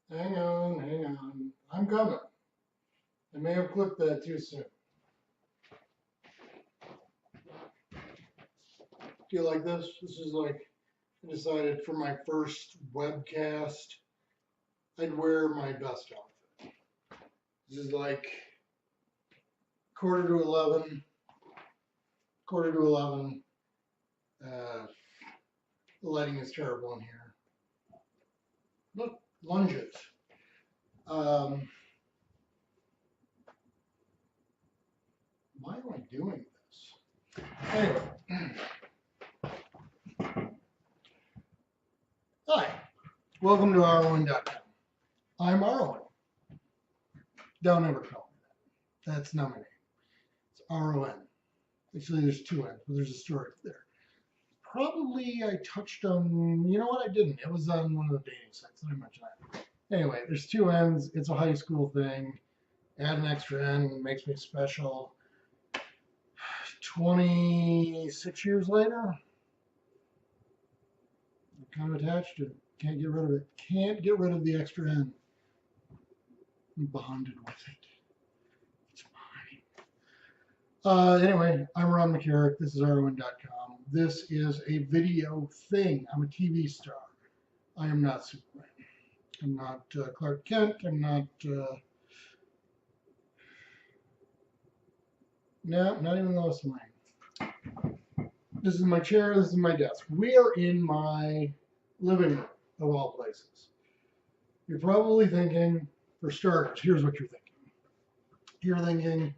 Hang on, hang on. I'm coming. I may have clipped that too soon. Do you like this? This is like, I decided for my first webcast, I'd wear my best outfit. This is like quarter to 11, quarter to 11. The lighting is terrible in here. Look, lunges. Um, why am I doing this? Anyway. Hi, welcome to Ronn.com. I'm Ron. Don't ever call me that. That's not my name. It's Ron. Actually, there's two N's, but there's a story there. Probably I touched on, you know what, I didn't. It was on one of the dating sites that I mentioned that. Anyway, there's two N's. It's a high school thing. Add an extra N, makes me special. 26 years later, I'm kind of attached to it. Can't get rid of it. Can't get rid of the extra N. I'm bonded with it. It's mine. Anyway, I'm Ron McCarrick. This is Ron.com. This is a video thing. I'm a TV star. I am not Superman. I'm not Clark Kent. I'm not. No, not even Lois Lane. This is my chair. This is my desk. We are in my living room, of all places. You're probably thinking, for starters, here's what you're thinking. You're thinking,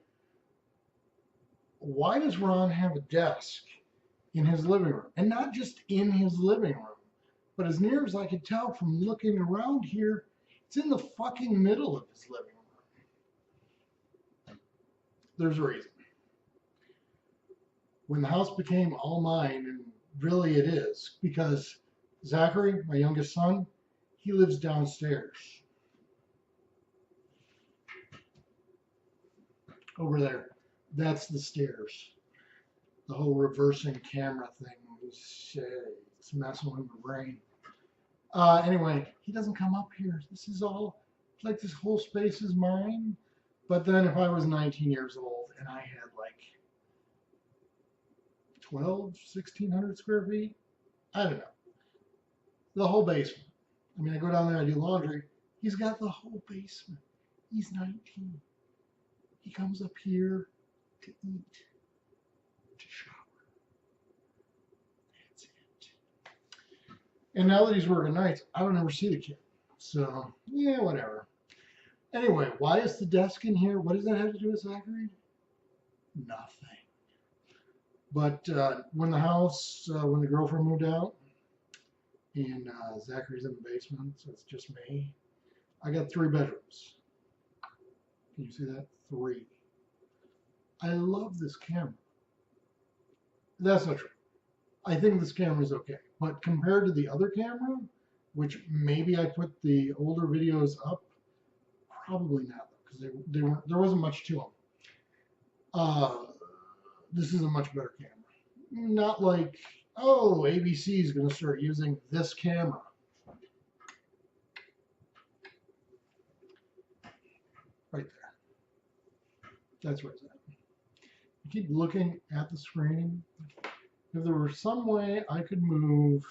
why does Ron have a desk in his living room? And not just in his living room, but as near as I could tell from looking around here, it's in the fucking middle of his living room. There's a reason. When the house became all mine, and really it is, because Zachary, my youngest son, he lives downstairs. Over there. That's the stairs. The whole reversing camera thing it's messing with my brain. Anyway, he doesn't come up here. This is all, like this whole space is mine. But then if I was 19 years old and I had like 1,600 square feet, I don't know. The whole basement. I mean, I go down there, I do laundry. He's got the whole basement. He's 19. He comes up here to eat, to shower. That's it. And now that he's working nights, I don't ever see the kid. So, yeah, whatever. Anyway, why is the desk in here? What does that have to do with Zachary? Nothing. But when the girlfriend moved out, and Zachary's in the basement, so it's just me, I got 3 bedrooms. Can you see that? 3. I love this camera. That's not true. I think this camera is okay. But compared to the other camera, which maybe I put the older videos up, probably not, because there wasn't much to them. This is a much better camera. Not like, oh, ABC is going to start using this camera. Right there. That's where it's at. I keep looking at the screen. If there were some way I could move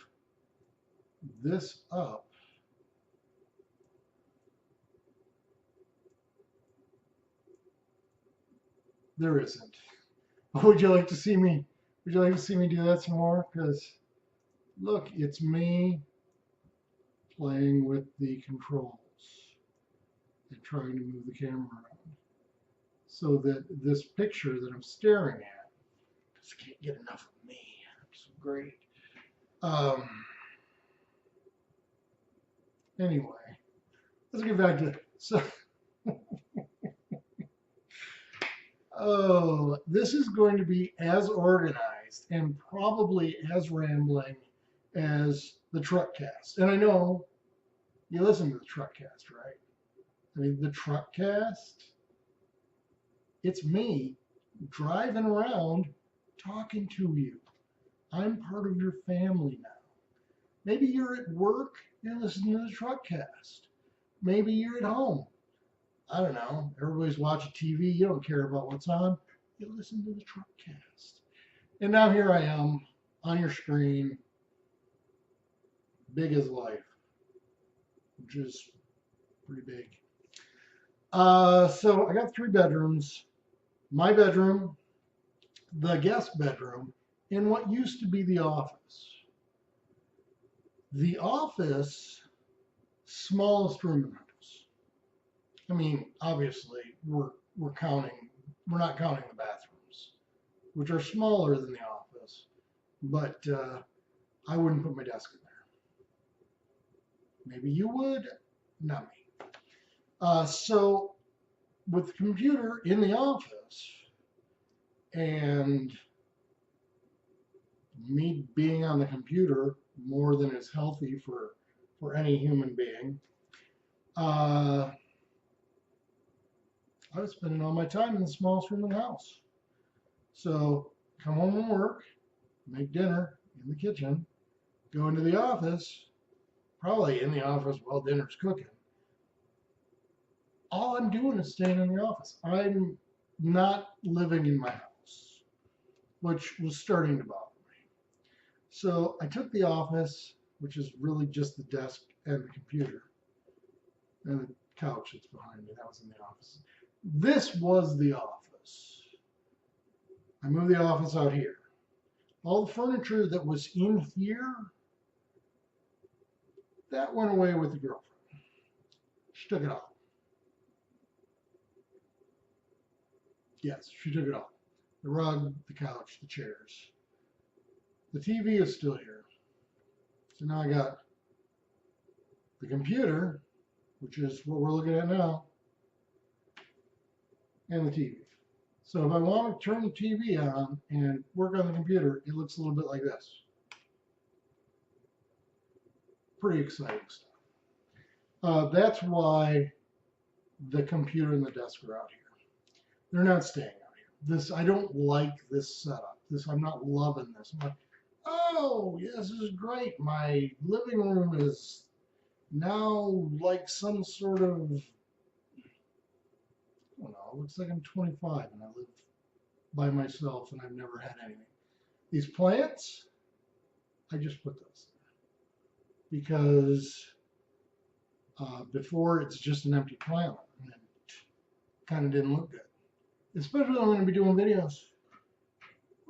this up, there isn't. Would you like to see me? Would you like to see me do that some more? Because look, it's me playing with the controls and trying to move the camera around so that this picture that I'm staring at, because I can't get enough of me. I'm so great. Anyway, let's get back to so. Oh, this is going to be as organized and probably as rambling as the truck cast. And I know you listen to the truck cast, right? I mean, the truck cast, it's me driving around talking to you. I'm part of your family now. Maybe you're at work and listening to the truck cast. Maybe you're at home. I don't know. Everybody's watching TV. You don't care about what's on. You listen to the Truckcast. And now here I am on your screen, big as life, which is pretty big. So I got 3 bedrooms. My bedroom, the guest bedroom, and what used to be the office. The office, smallest room in the house. I mean, obviously, we're not counting the bathrooms, which are smaller than the office, but I wouldn't put my desk in there. Maybe you would, not me. So with the computer in the office and me being on the computer more than is healthy for any human being, I was spending all my time in the smallest room in the house. So come home from work, make dinner in the kitchen, go into the office, probably in the office while dinner's cooking. All I'm doing is staying in the office. I'm not living in my house, which was starting to bother me. So I took the office, which is really just the desk and the computer, and the couch that's behind me. That was in the office. This was the office. I moved the office out here. All the furniture that was in here, that went away with the girlfriend. She took it off. Yes, she took it off. The rug, the couch, the chairs. The TV is still here. So now I got the computer, which is what we're looking at now, and the TV. So if I want to turn the TV on and work on the computer, it looks a little bit like this. Pretty exciting stuff. That's why the computer and the desk are out here. They're not staying out here. I don't like this setup. I'm not loving this. I'm like, oh, yes, this is great. My living room is now like some sort of, I don't know, it looks like I'm 25 and I live by myself and I've never had anything. These plants, I just put those there because before it's just an empty plant and it kind of didn't look good. Especially when I'm going to be doing videos.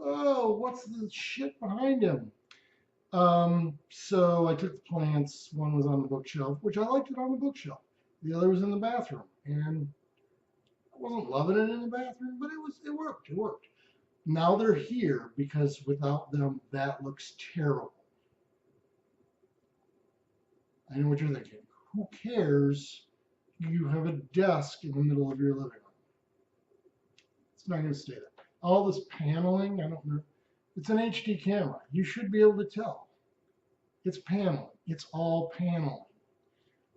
Oh, what's the shit behind him? So I took the plants. One was on the bookshelf, which I liked it on the bookshelf. The other was in the bathroom, and I wasn't loving it in the bathroom, but it worked. It worked. Now they're here because without them, that looks terrible. I know what you're thinking. Who cares? You have a desk in the middle of your living room. It's not going to stay there. All this paneling, I don't know. It's an HD camera. You should be able to tell. It's paneling. It's all paneling.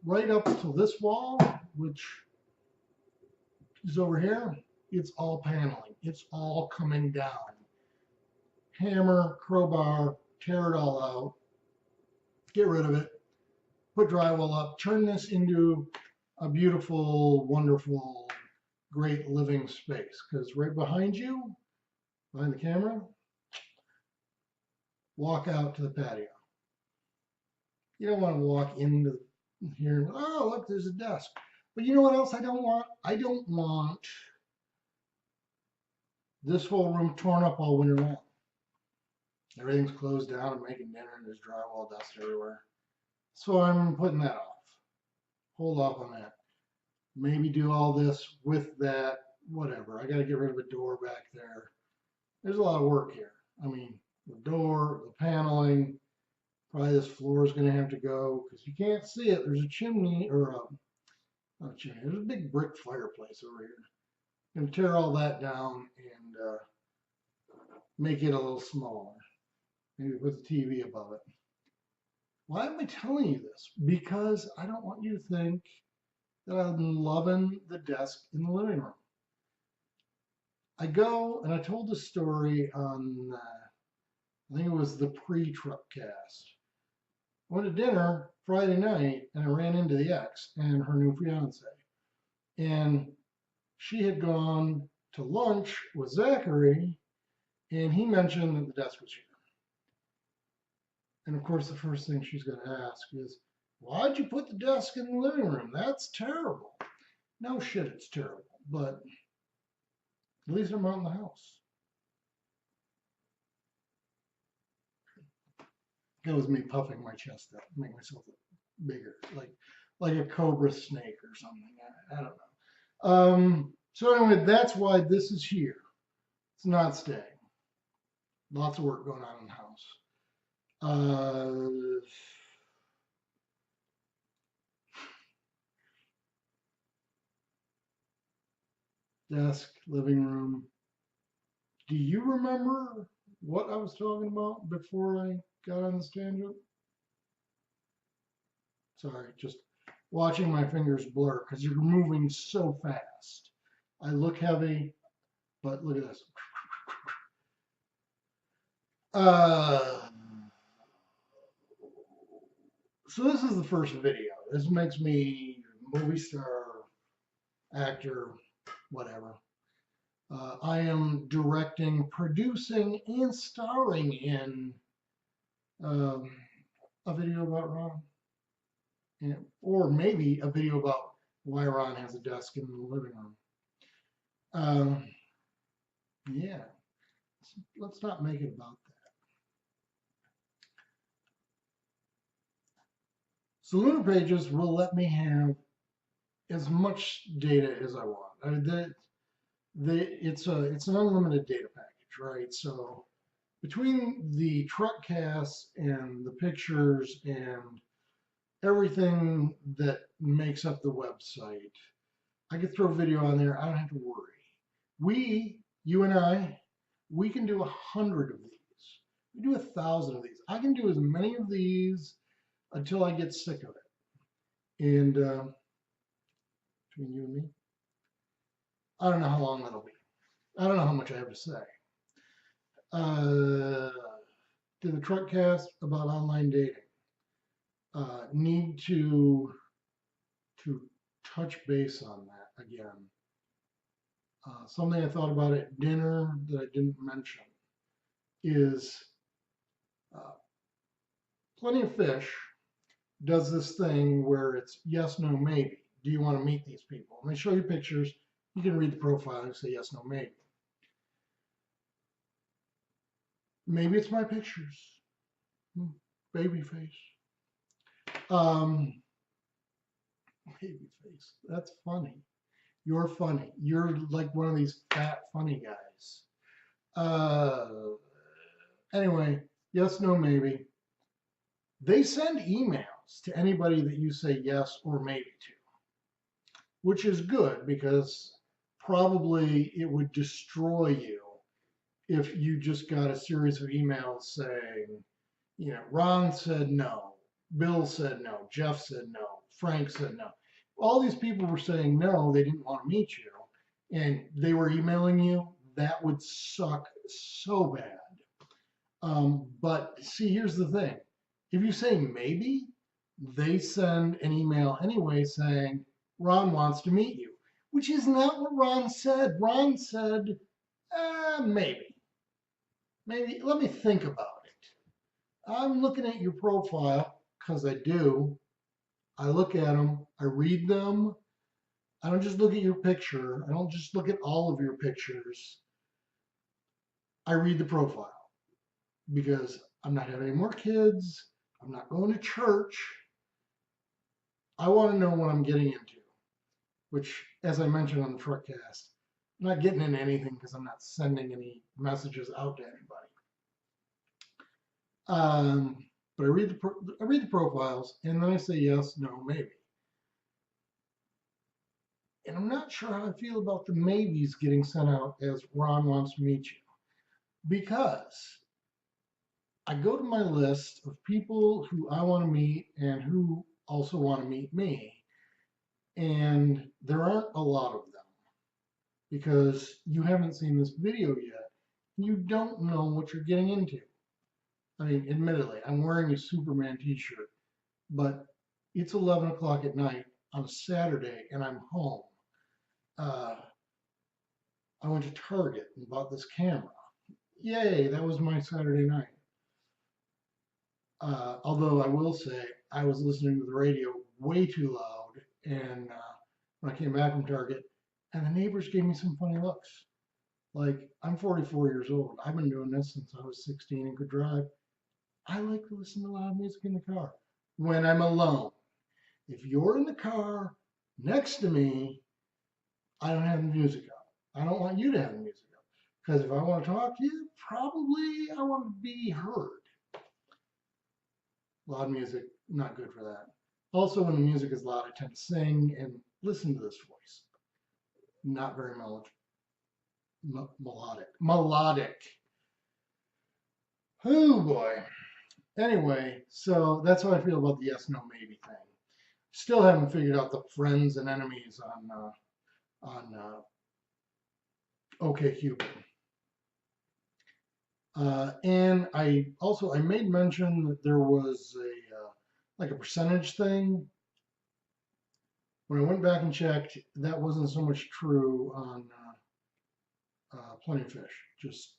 Right up to this wall, which is over here, it's all paneling. It's all coming down. Hammer, crowbar, tear it all out. Get rid of it. Put drywall up. Turn this into a beautiful, wonderful, great living space. Because right behind you, behind the camera, walk out to the patio. You don't want to walk into here and, oh, look, there's a desk. But you know what else I don't want? I don't want this whole room torn up all winter long. Everything's closed down and making dinner and there's drywall dust everywhere. So I'm putting that off. Hold off on that. Maybe do all this with that, whatever. I got to get rid of a door back there. There's a lot of work here. I mean, the door, the paneling, probably this floor is going to have to go because you can't see it. There's a chimney or not a chimney. There's a big brick fireplace over here. I'm going to tear all that down and make it a little smaller. Maybe put the TV above it. Why am I telling you this? Because I don't want you to think that I'm loving the desk in the living room. I go, and I told the story on, I think it was the pre-Truckcast. I went to dinner Friday night, and I ran into the ex and her new fiance. And she had gone to lunch with Zachary, and he mentioned that the desk was here. And of course, the first thing she's going to ask is, why'd you put the desk in the living room? That's terrible. No shit, it's terrible, but at least I'm out in the house. That was me puffing my chest out, make myself look bigger, like a cobra snake or something. I don't know. So anyway, that's why this is here. It's not staying. Lots of work going on in the house. Desk, living room. Do you remember what I was talking about before I got on this tangent? Sorry, just watching my fingers blur because you're moving so fast. I look heavy, but look at this. So this is the first video. This makes me movie star, actor, whatever. I am directing, producing, and starring in a video about Ronn. Or maybe a video about why Ronn has a desk in the living room. Yeah, let's not make it about that. So Lunar Pages will let me have as much data as I want. It's an unlimited data package, right? So between the truck casts and the pictures and everything that makes up the website, I could throw video on there. I don't have to worry. You and I, we can do 100 of these. We do 1,000 of these. I can do as many of these until I get sick of it. And between you and me, I don't know how long that'll be. I don't know how much I have to say. Did the truck cast about online dating. Need to touch base on that again. Something I thought about at dinner that I didn't mention is Plenty of Fish does this thing where it's yes, no, maybe. Do you want to meet these people? And they show you pictures. You can read the profile and say yes, no, maybe. Maybe it's my pictures. Baby face. Baby face. That's funny. You're funny. You're like one of these fat funny guys. Anyway, yes, no, maybe. They send emails to anybody that you say yes or maybe to, which is good because probably it would destroy you if you just got a series of emails saying, you know, Ron said no, Bill said no, Jeff said no, Frank said no. All these people were saying no, they didn't want to meet you, and they were emailing you. That would suck so bad. But see, here's the thing. If you say maybe, they send an email anyway saying, Ron wants to meet you, which is not what Ron said. Ron said, maybe. Maybe, let me think about it. I'm looking at your profile, because I do. I look at them, I read them. I don't just look at your picture. I don't just look at all of your pictures. I read the profile, because I'm not having any more kids. I'm not going to church. I want to know what I'm getting into, which, as I mentioned on the Truckcast, I'm not getting into anything because I'm not sending any messages out to anybody. But I read the profiles, and then I say yes, no, maybe. And I'm not sure how I feel about the maybes getting sent out as Ron wants to meet you, because I go to my list of people who I want to meet and who also want to meet me, and there aren't a lot of them because you haven't seen this video yet. You don't know what you're getting into. I mean, admittedly, I'm wearing a Superman t-shirt, but It's 11 o'clock at night on a Saturday and I'm home. Uh, I went to Target and bought this camera. Yay, that was my Saturday night. Although I will say I was listening to the radio way too loud, and when I came back from Target, and the neighbors gave me some funny looks. Like, I'm 44 years old. I've been doing this since I was 16 and could drive. I like to listen to loud music in the car when I'm alone. If you're in the car next to me, I don't have the music up. I don't want you to have the music up. Because if I want to talk to you, probably I want to be heard. Loud music, not good for that. Also, when the music is loud, I tend to sing and listen to this voice. Not very melodic. Melodic. Oh boy. Anyway, so that's how I feel about the yes, no, maybe thing. Still haven't figured out the friends and enemies on OkCupid. And I made mention that there was like a percentage thing. When I went back and checked, that wasn't so much true on Plenty of Fish, just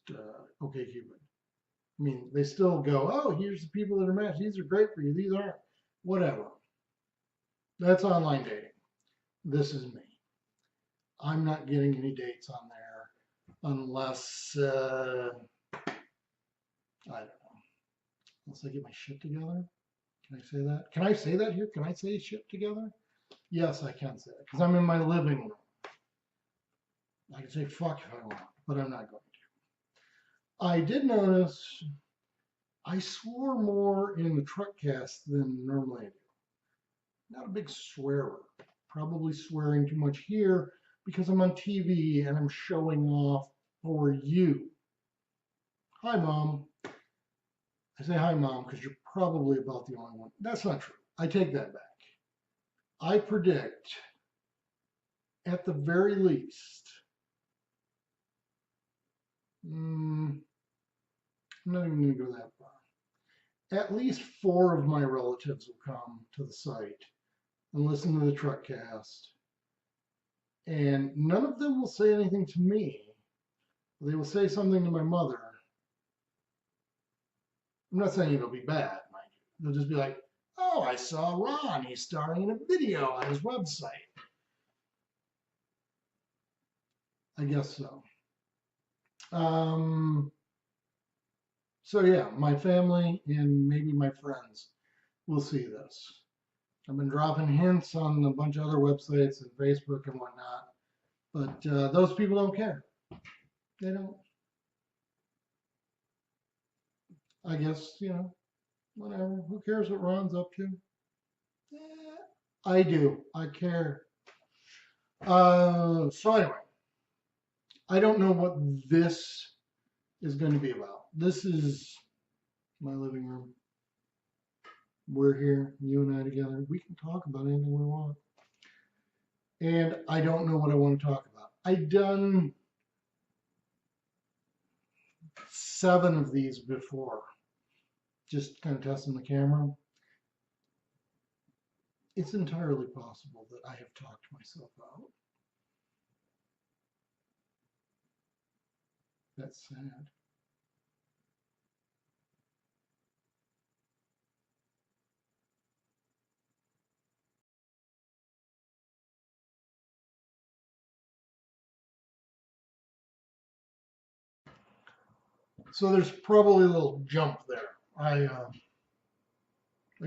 OkCupid. I mean, they still go, oh, here's the people that are matched. These are great for you. These aren't. Whatever. That's online dating. This is me. I'm not getting any dates on there unless, I don't know, unless I get my shit together. Can I say that? Can I say that here? Can I say shit together? Yes, I can say that because I'm in my living room. I can say fuck if I want, but I'm not going to. I did notice I swore more in the truck cast than normally I do. Not a big swearer. Probably swearing too much here because I'm on TV and I'm showing off for you. Hi, Mom. I say hi, Mom, because you're probably about the only one. That's not true. I take that back. I predict, at the very least, I'm not even going to go that far. At least 4 of my relatives will come to the site and listen to the truck cast. And none of them will say anything to me. They will say something to my mother. I'm not saying it'll be bad, mind you. They'll just be like, oh, I saw Ron. He's starring in a video on his website. I guess so. So yeah, my family and maybe my friends will see this. I've been dropping hints on a bunch of other websites and Facebook and whatnot, but those people don't care. They don't. I guess, whatever. Who cares what Ron's up to? I do. I care. So anyway, I don't know what this is going to be about. This is my living room. We're here, you and I together. We can talk about anything we want. And I don't know what I want to talk about. I've done 7 of these before, just kind of testing the camera. It's entirely possible that I have talked myself out. That's sad. So there's probably a little jump there. I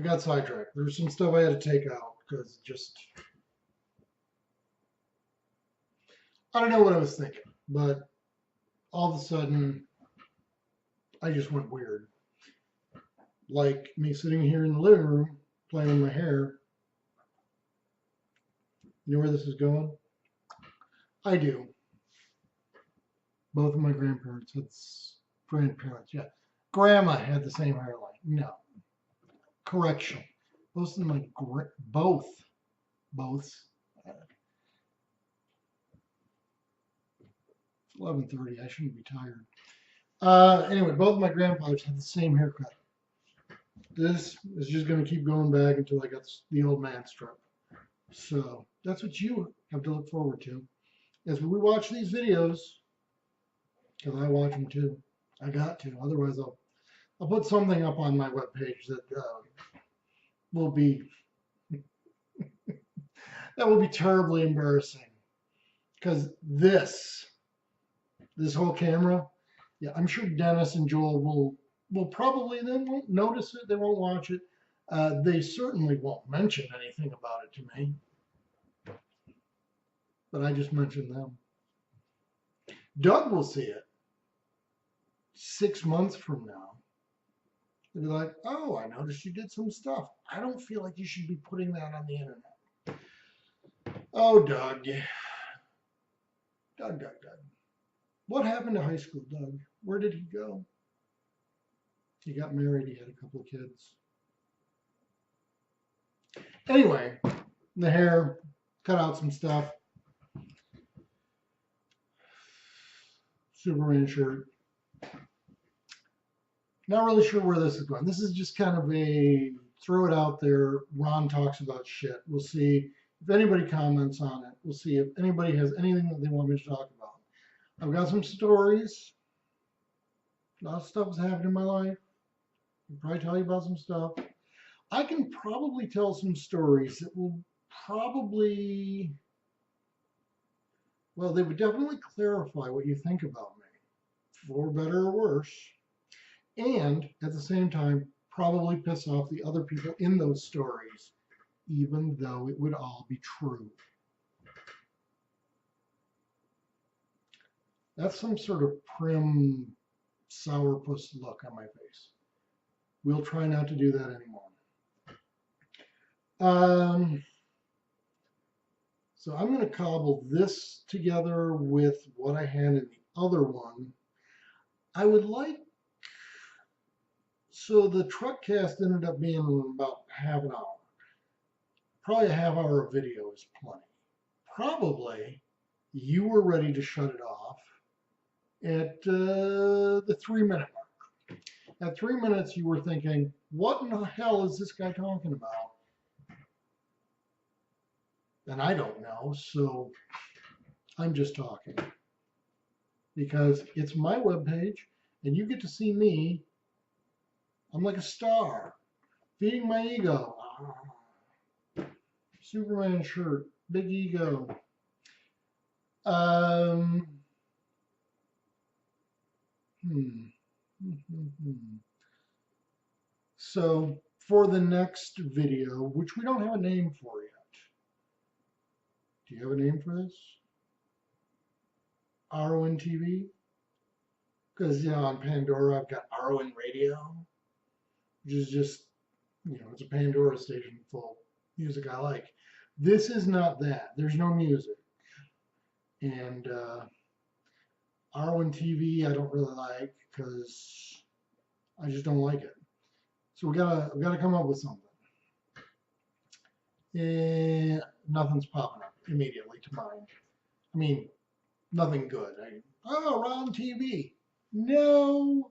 got sidetracked. There's some stuff I had to take out because I don't know what I was thinking, but all of a sudden I just went weird. Like me sitting here in the living room playing with my hair. You know where this is going? I do. Both of my grandparents had yeah. Grandma had the same hairline. No. Correction. Both 11:30. I shouldn't be tired. Anyway, both of my grandfathers had the same haircut. This is just going to keep going back until I get the old man strip. So that's what you have to look forward to as we watch these videos, because I watch them too. I got to. Otherwise, I'll put something up on my webpage that will be that will be terribly embarrassing. Because this whole camera, yeah, I'm sure Dennis and Joel will probably, they won't notice it, they won't watch it. They certainly won't mention anything about it to me, but I just mentioned them. Doug will see it 6 months from now. He'll be like, oh, I noticed you did some stuff. I don't feel like you should be putting that on the internet. Oh, Doug. Doug. What happened to high school, Doug? Where did he go? He got married, he had a couple of kids. Anyway, the hair, cut out some stuff. Superman shirt. Not really sure where this is going. This is just kind of a throw it out there. Ron talks about shit. We'll see if anybody comments on it. We'll see if anybody has anything that they want me to talk about. I've got some stories. A lot of stuff has happened in my life. I'll probably tell you about some stuff. I can probably tell some stories that will probably, well, they would definitely clarify what you think about me, for better or worse, and at the same time, probably piss off the other people in those stories, even though it would all be true. That's some sort of prim sourpuss look on my face. We'll try not to do that anymore. So I'm going to cobble this together with what I had in the other one. I would like, so the truck cast ended up being about half an hour. Probably a half hour of video is plenty. Probably you were ready to shut it off at the 3-minute mark. At 3 minutes, you were thinking, what in the hell is this guy talking about? And I don't know, so I'm just talking. Because it's my webpage, and you get to see me. I'm like a star, feeding my ego. Superman shirt, big ego. So for the next video, which we don't have a name for yet. Do you have a name for this? RON TV? Because, you know, on Pandora, I've got RON Radio, which is just, you know, it's a Pandora station full of music I like. This is not that. There's no music. And RON TV, I don't really like because I just don't like it. So we gotta come up with something. And nothing's popping up immediately to mind. I mean, nothing good. Oh, Ronn TV. No.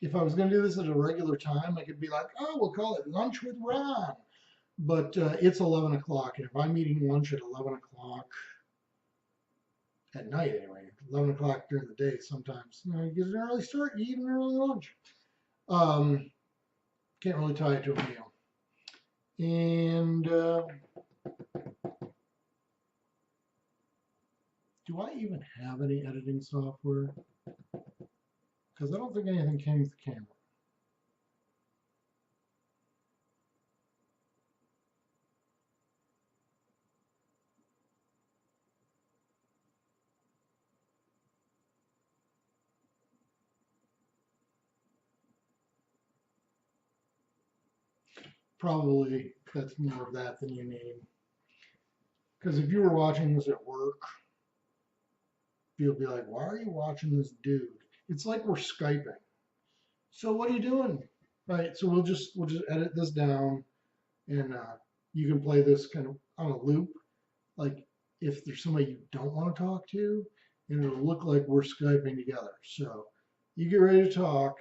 If I was going to do this at a regular time, I could be like, oh, we'll call it Lunch with Ron. But it's 11 o'clock, and if I'm eating lunch at 11 o'clock at night anyway, 11 o'clock during the day sometimes, you know, you get an early start, you eat an early lunch. Can't really tie it to a meal. And do I even have any editing software? Because I don't think anything came with the camera. Probably that's more of that than you need. Because if you were watching this at work, you'll be like, why are you watching this dude? It's like we're Skyping. So what are you doing? Right, so we'll just edit this down, and you can play this kind of on a loop. Like if there's somebody you don't want to talk to, and it'll look like we're Skyping together. So You get ready to talk.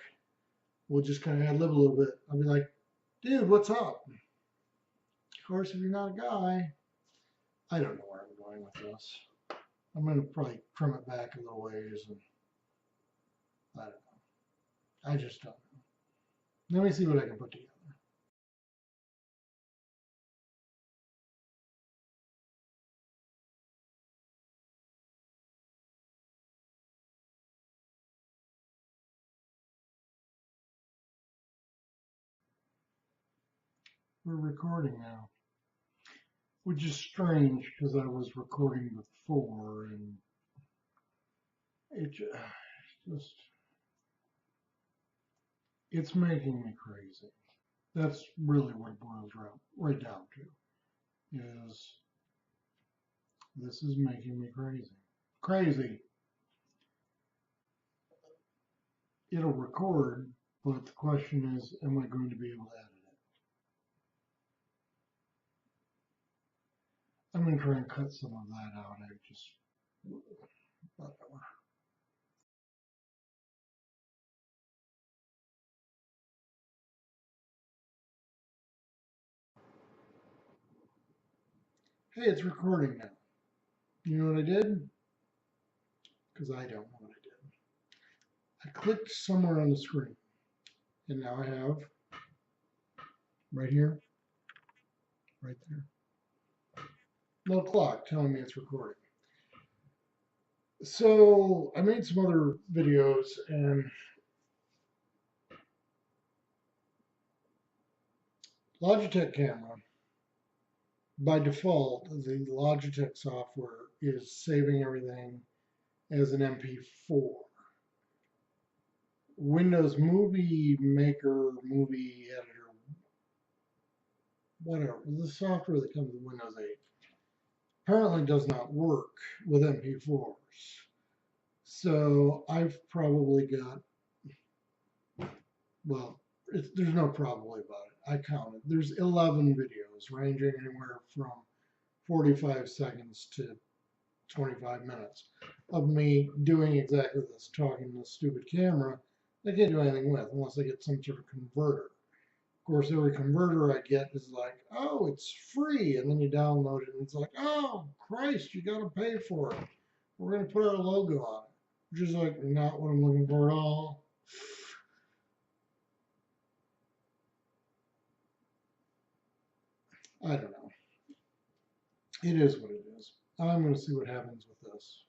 We'll just kind of ad lib a little bit. I'll be like, dude, what's up? Of course, if you're not a guy, I don't know where I'm going with this. I'm going to probably trim it back a little ways, and I don't know. I just don't know. Let me see what I can put together. We're recording now, which is strange because I was recording before, and it just, it's making me crazy. That's really what it boils right down to, is this is making me crazy. Crazy. It'll record, but the question is, am I going to be able to edit it? I'm going to try and cut some of that out. I just, whatever. Hey, it's recording now. You know what I did? Because I don't know what I did. I clicked somewhere on the screen, and now I have right here, right there, little clock telling me it's recording. So I made some other videos, and Logitech camera, by default, the Logitech software is saving everything as an MP4. Windows Movie Maker, Movie Editor, whatever, the software that comes with Windows 8 apparently does not work with MP4s. So I've probably got, well, there's no probably about it. I counted. There's 11 videos ranging anywhere from 45 seconds to 25 minutes of me doing exactly this, talking to this stupid camera. I can't do anything with unless I get some sort of converter. Of course, every converter I get is like, oh, it's free. And then you download it and it's like, oh, Christ, you got to pay for it. We're going to put our logo on it, which is like not what I'm looking for at all. I don't know. It is what it is. I'm going to see what happens with this.